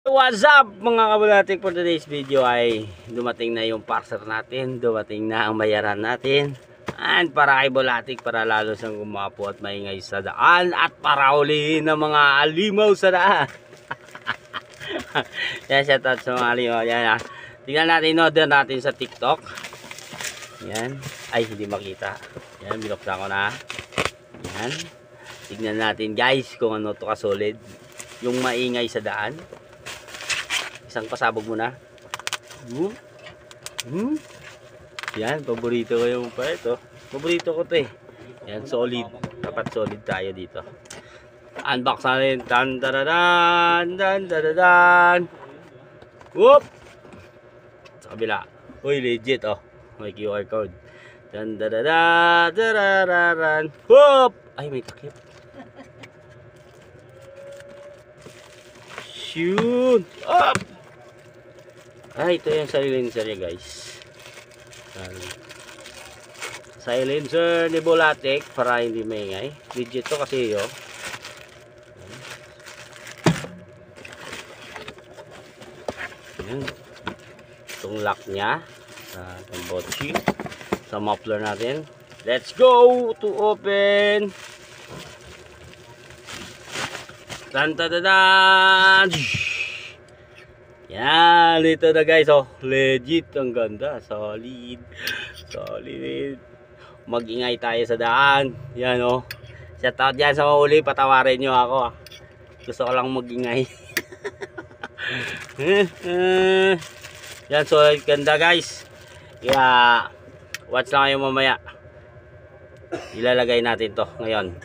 What's up mga kabulatik, for today's video ay dumating na yung parcel natin, dumating na ang bayaran natin. And para kay Bulatik, para lalo siyang gumapo at maingay sa daan at para ulihin ng mga alimaw sa daan. Yan, shout out sa mga alimaw. Yan, tingnan natin, order natin sa TikTok. Yan, ay hindi makita. Yan, binuksan ko na. Yan, tignan natin guys kung ano to kasolid yung maingay sa daan. Isang pasabog muna. Yan, paborito ko yung pa ito. Paborito ko to eh. Yan, solid. Dapat solid tayo dito. Unbox natin. Dan dadadan, dan dadadan. Whoop! Sa kabila. Uy, legit oh. May QR code. Dan dadadan, dadadan. Whoop! Ay, may takip. Shoot! Up! Ay, ito yung silencer niya guys. Silencer ni Bulatik para hindi maingay. Legit to kasi yun. Yan. Itong lock niya sa botchi, sa muffler natin. Let's go to open. Tan-ta-da-dan! Yan, ito na guys, oh, legit, ang ganda, solid, solid. Mag-ingay tayo sa daan. Yan, oh, shout out dyan sa mahuli, patawarin nyo ako, ah. Gusto ko lang mag-ingay. Yan, solid, ganda guys. Kaya watch lang kayo mamaya. Ilalagay natin to ngayon.